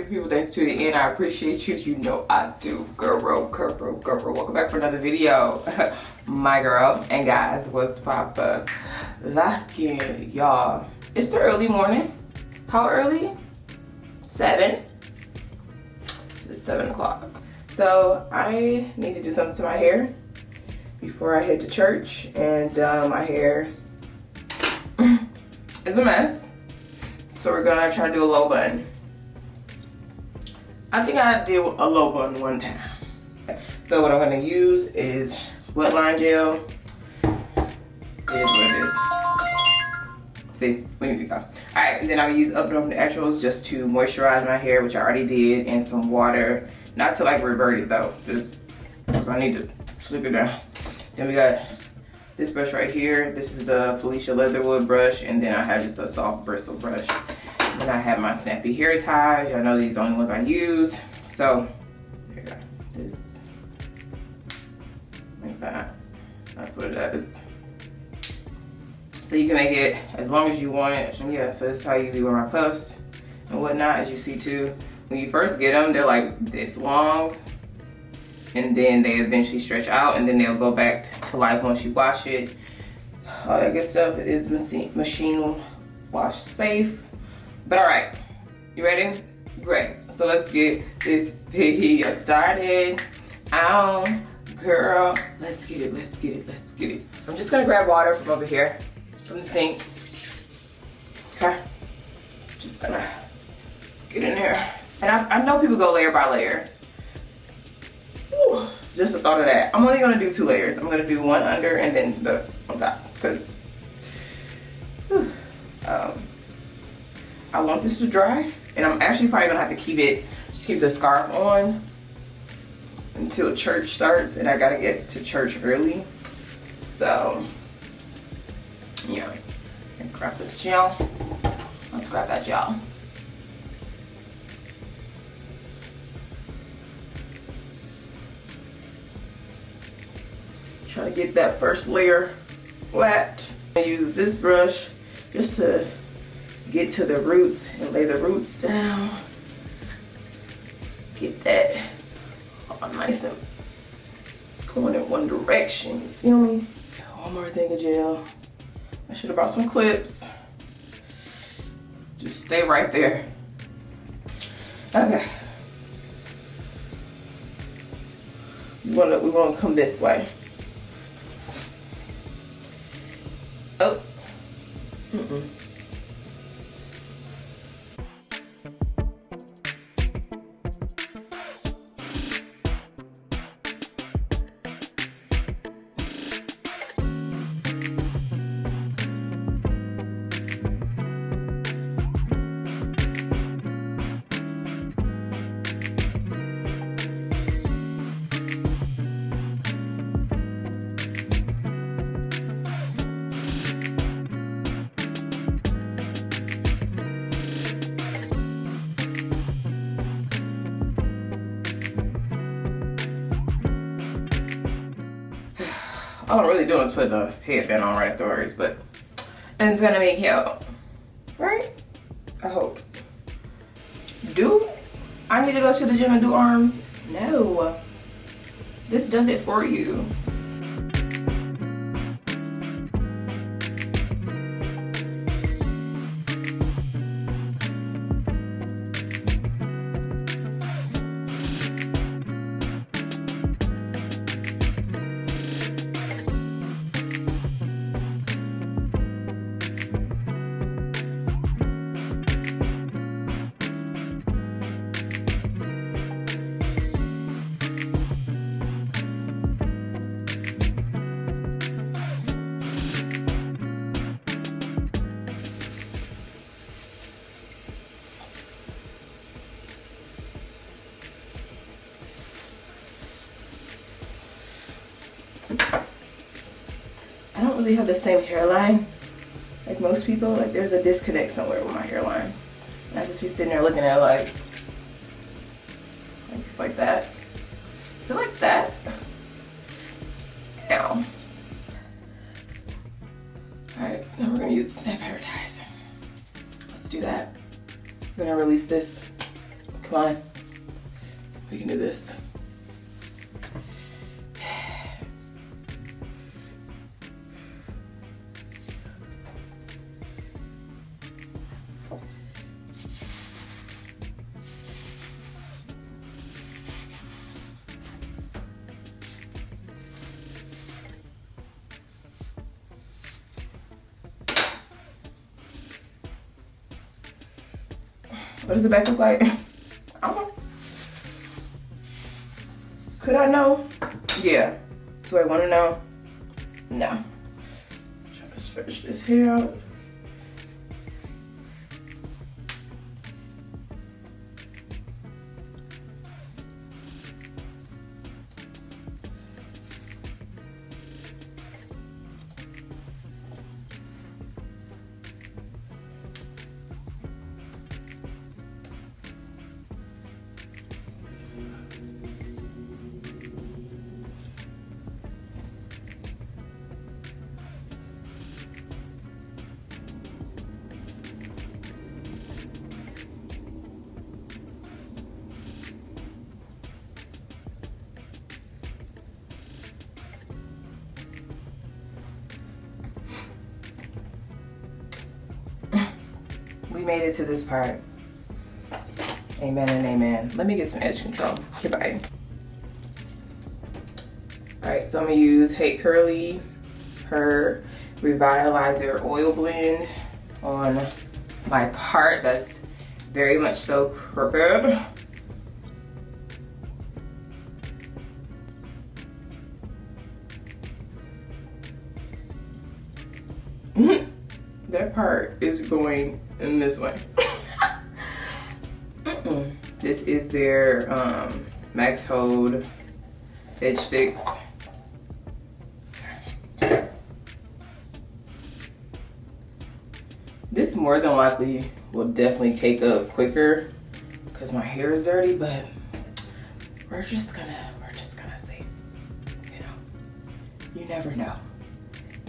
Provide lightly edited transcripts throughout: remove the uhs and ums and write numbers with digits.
beautiful people. Thanks to the end. I appreciate you. You know I do. Girl. Welcome back for another video. My girl and guys, what's poppin'? Locking, y'all. It's the early morning. How early? 7. It's 7 o'clock. So I need to do something to my hair before I head to church. And my hair is a mess. So we're gonna try to do a low bun. I think I did a low bun one time. So what I'm gonna use is wet line gel. It is what it is. See, we need to go. All right, and then I'll use Up and Over Naturals just to moisturize my hair, which I already did, and some water. Not to like revert it though, just because I need to slip it down. Then we got this brush right here. This is the Felicia Leatherwood brush, and then I have just a soft bristle brush. And then I have my snappy hair ties. Y'all know these are the only ones I use. So, there you go. This, like that. That's what it is. So you can make it as long as you want it. And yeah, so this is how I usually wear my puffs and whatnot, as you see too. When you first get them, they're like this long. And then they eventually stretch out, and then they'll go back to life once you wash it. All that good stuff. It is machine wash safe. But all right, you ready? Great. So let's get this video started. Girl, let's get it. I'm just gonna grab water from over here, from the sink. Okay. Just gonna get in there. And I know people go layer by layer. Whew, just the thought of that. I'm only gonna do 2 layers. I'm gonna do one under and then the on top, because I want this to dry, and I'm actually probably gonna have to keep the scarf on until church starts, and I gotta get to church early. So yeah, and grab the gel. Let's grab that gel. Try to get that first layer flat. I use this brush just to get to the roots and lay the roots down. Get that all nice and going in one direction, you feel me? One more thing of gel. I should have brought some clips. Just stay right there. Okay. We wanna come this way. Oh. All I'm really doing is putting a headband on right afterwards, but it's gonna make help, right? I hope. Do I need to go to the gym and do arms? No. This does it for you. I don't really have the same hairline like most people. Like there's a disconnect somewhere with my hairline. And I just be sitting there looking at like it's like that. Is it like that? Ow. Alright, now we're gonna use snap hair ties. Let's do that. I'm gonna release this Come on. We can do this. What does the back look like? I don't know. Could I know? Yeah. Do I want to know? No. Try to stretch this hair out. We made it to this part. Amen and amen. Let me get some edge control. Okay, bye. Alright, so I'm gonna use Nae2Curly, her Revitalizer oil blend on my part that's very much so crooked. That part is going in this way. This is their Max Hold Edge Fix. This more than likely will definitely cake up quicker because my hair is dirty, but we're just gonna see. You know, you never know.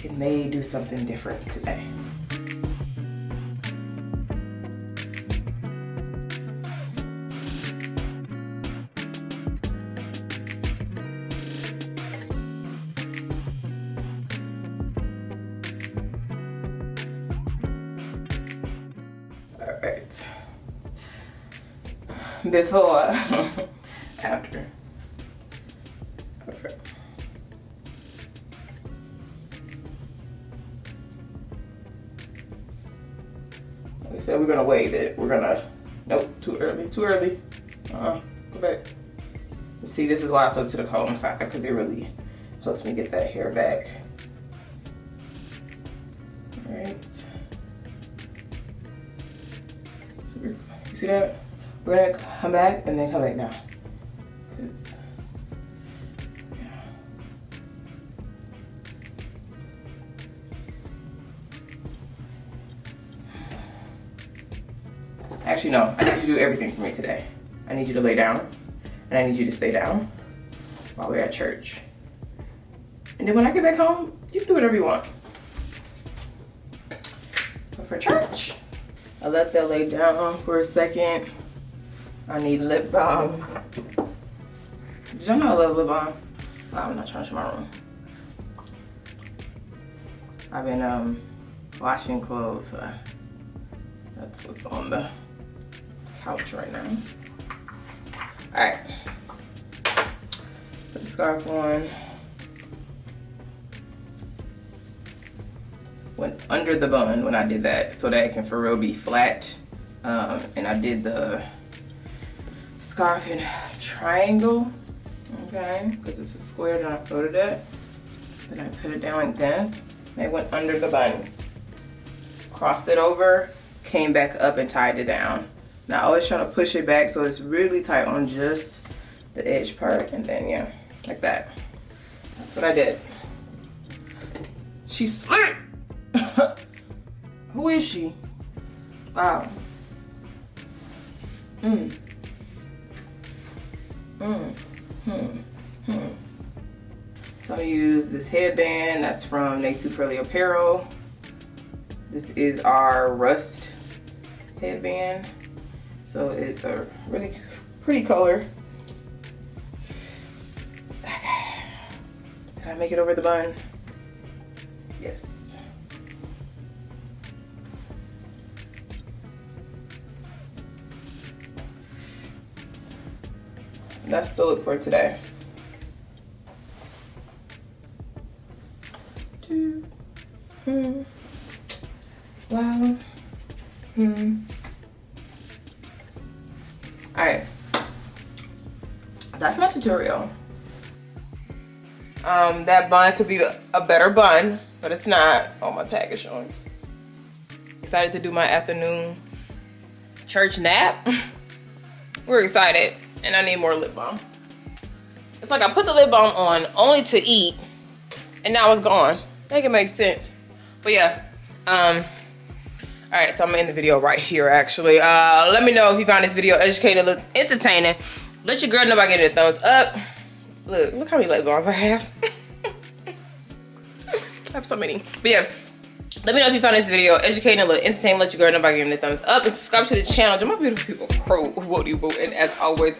It may do something different today. All right. Before, after. Perfect. We said we're gonna wave it. We're gonna, nope, too early, too early. Go back. You see, this is why I flip to the comb side, because it really helps me get that hair back. All right. So you see that? We're gonna come back and then come back down. 'Cause, yeah. Actually, no, I need you to do everything for me today. I need you to lay down, and I need you to stay down while we're at church. And then when I get back home, you can do whatever you want. But for church, I let that lay down for a second. I need lip balm. Did y'all know I love lip balm? Wow, I'm not trying to show my room. I've been washing clothes, so that's what's on the couch right now. All right, put the scarf on. Went under the bun when I did that, so that it can for real be flat. And I did the scarf in triangle, okay? Because it's a square that I folded it. Then I put it down like this. And it went under the bun. Crossed it over, came back up and tied it down. Now I always try to push it back so it's really tight on just the edge part, and then yeah, like that. That's what I did. She slipped. Who is she? Wow. So I'm gonna use this headband that's from Nae2Curly Apparel. This is our rust headband. So it's a really pretty color. Okay. Did I make it over the bun? Yes. That's the look for today. Wow. Alright. That's my tutorial. That bun could be a better bun, but it's not. Oh, my tag is showing. Excited to do my afternoon church nap. We're excited, and I need more lip balm. It's like I put the lip balm on only to eat, and now it's gone. I think it makes sense. But yeah, all right, so I'm gonna end the video right here, actually. Let me know if you found this video educating, looks entertaining. Let your girl know by getting a thumbs up. Look how many lip balms I have. I have so many. But yeah, let me know if you found this video educating, a little entertaining. Let your girl know by giving it a thumbs up and subscribe to the channel. Join my beautiful people. And as always,